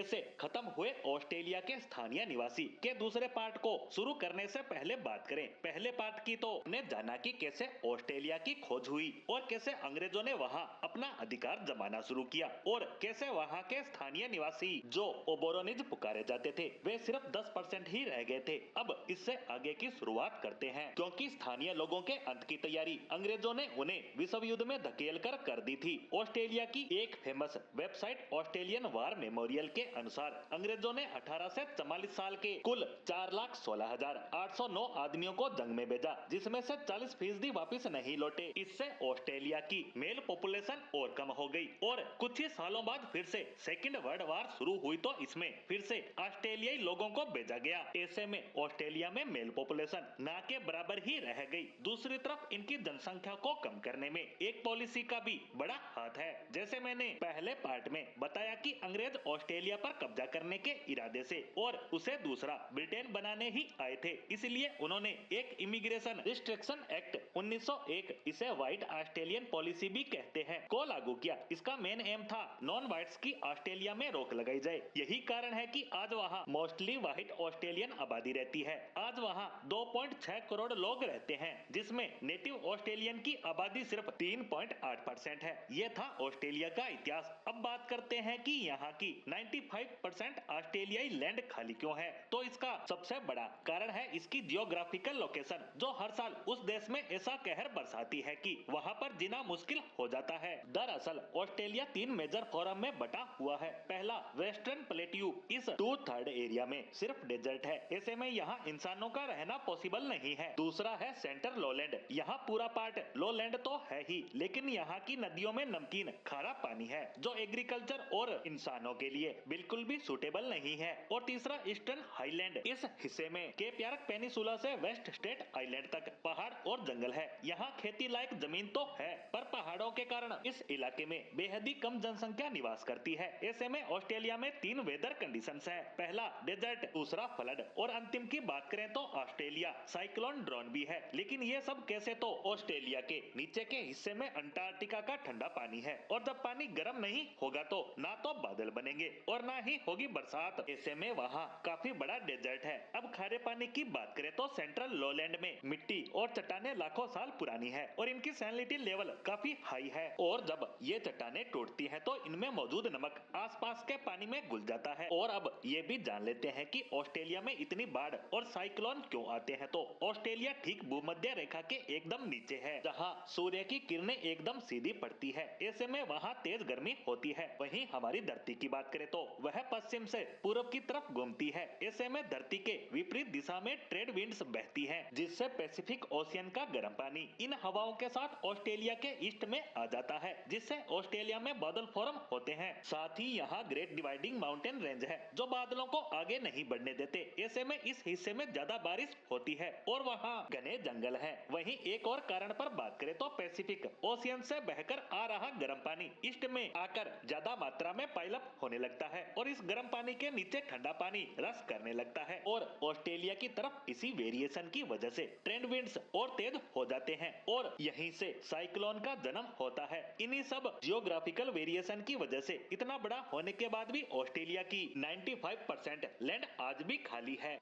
कैसे खत्म हुए ऑस्ट्रेलिया के स्थानीय निवासी के दूसरे पार्ट को शुरू करने से पहले बात करें। पहले पार्ट की तो हमने जाना कि कैसे ऑस्ट्रेलिया की खोज हुई और कैसे अंग्रेजों ने वहां अपना अधिकार जमाना शुरू किया और कैसे वहां के स्थानीय निवासी जो ओबोरोनिज पुकारे जाते थे वे सिर्फ 10% ही रह गए थे। अब इससे आगे की शुरुआत करते हैं, क्योंकि स्थानीय लोगों के अंत की तैयारी अंग्रेजों ने उन्हें विश्व युद्ध में धकेल कर दी थी। ऑस्ट्रेलिया की एक famous website Australian war memorial के अनुसार अंग्रेजों ने 18 से 44 साल के कुल 4,16,809 आदमियों को जंग में भेजा, जिसमें से 40% वापस नहीं लौटे। इससे ऑस्ट्रेलिया की मेल पॉपुलेशन और कम हो गई और कुछ ही सालों बाद फिर से सेकेंड वर्ल्ड वार शुरू हुई तो इसमें फिर से ऑस्ट्रेलियाई लोगों को भेजा गया। ऐसे में ऑस्ट्रेलिया में मेल पॉपुलेशन ना के बराबर ही रह गई। दूसरी तरफ इनकी जनसंख्या को कम करने में एक पॉलिसी का भी बड़ा हाथ है। जैसे मैंने पहले पार्ट में बताया कि अंग्रेज ऑस्ट्रेलिया पर कब्जा करने के इरादे से और उसे दूसरा ब्रिटेन बनाने ही आए थे, इसलिए उन्होंने एक इमिग्रेशन रिस्ट्रिक्शन एक्ट 1901, इसे व्हाइट ऑस्ट्रेलियन पॉलिसी भी कहते हैं, को लागू किया। इसका मेन एम था नॉन व्हाइट्स की ऑस्ट्रेलिया में रोक लगाई जाए। यही कारण है कि आज वहाँ मोस्टली व्हाइट ऑस्ट्रेलियन आबादी रहती है। आज वहाँ 2.6 करोड़ लोग रहते हैं, जिसमें नेटिव ऑस्ट्रेलियन की आबादी सिर्फ 3.8% है। ये था ऑस्ट्रेलिया का इतिहास। अब बात करते हैं कि यहाँ की 95% ऑस्ट्रेलियाई लैंड खाली क्यों है। तो इसका सबसे बड़ा कारण है इसकी जियोग्राफिकल लोकेशन, जो हर साल उस देश में ऐसा कहर बरसाती है कि वहाँ पर जीना मुश्किल हो जाता है। दरअसल ऑस्ट्रेलिया 3 मेजर फोरम में बटा हुआ है। पहला वेस्टर्न प्लेट्यू, इस 2/3 एरिया में सिर्फ डेजर्ट है, ऐसे में यहाँ इंसानों का रहना पॉसिबल नहीं है। दूसरा है सेंटर लोलैंड, यहाँ पूरा पार्ट लोलैंड तो है ही, लेकिन यहाँ की नदियों में नमकीन खारा पानी है, जो एग्रीकल्चर और इंसानों के लिए बिल्कुल भी सूटेबल नहीं है। और तीसरा ईस्टर्न हाईलैंड, इस हिस्से में केप यार्क पेनिसुला से वेस्ट स्टेट आइलैंड तक पहाड़ और जंगल है। यहाँ खेती लायक जमीन तो है, पर पहाड़ों के कारण इस इलाके में बेहद ही कम जनसंख्या निवास करती है। ऐसे में ऑस्ट्रेलिया में 3 वेदर कंडीशंस है। पहला डेजर्ट, दूसरा फ्लड और अंतिम की बात करें तो ऑस्ट्रेलिया साइक्लोन ड्रोन भी है। लेकिन ये सब कैसे, तो ऑस्ट्रेलिया के नीचे के हिस्से में अंटार्कटिका का ठंडा पानी है, और जब पानी गर्म नहीं होगा तो ना तो बादल बनेंगे और ना ही होगी बरसात। ऐसे में वहाँ काफी बड़ा डेजर्ट है। अब खारे पानी की बात करें तो सेंट्रल लोलैंड में मिट्टी और चट्टानें लाखों साल पुरानी है और इनकी सैलिनिटी लेवल काफी हाई है, और जब ये चट्टानें टूटती हैं तो इनमें मौजूद नमक आसपास के पानी में घुल जाता है। और अब ये भी जान लेते हैं कि ऑस्ट्रेलिया में इतनी बाढ़ और साइक्लोन क्यों आते हैं। तो ऑस्ट्रेलिया ठीक भूमध्य रेखा के एकदम नीचे है, जहाँ सूर्य की किरणें एकदम सीधी पड़ती है। ऐसे में वहाँ तेज गर्मी होती है। वहीं हमारी धरती की बात करें तो वह पश्चिम से पूर्व की तरफ घूमती है। ऐसे में धरती के विपरीत दिशा में ट्रेड विंड्स बहती हैं, जिससे पैसिफिक ओशियन का गर्म पानी इन हवाओं के साथ ऑस्ट्रेलिया के ईस्ट में आ जाता है, जिससे ऑस्ट्रेलिया में बादल फॉर्म होते हैं। साथ ही यहाँ ग्रेट डिवाइडिंग माउंटेन रेंज है, जो बादलों को आगे नहीं बढ़ने देते। ऐसे में इस हिस्से में ज्यादा बारिश होती है और वहाँ घने जंगल है। वहीं एक और कारण पर बात करें तो पैसिफिक ओशियन से बहकर आ रहा गर्म पानी ईस्ट में आकर ज्यादा मात्रा में पाइलअप होने लगता है और इस गर्म पानी के नीचे ठंडा पानी रस करने लगता है, और ऑस्ट्रेलिया की तरफ इसी वेरिएशन की वजह से ट्रेंड विंड्स और तेज हो जाते हैं और यहीं से साइक्लोन का जन्म होता है। इन्हीं सब जियोग्राफिकल वेरिएशन की वजह से इतना बड़ा होने के बाद भी ऑस्ट्रेलिया की 95% लैंड आज भी खाली है।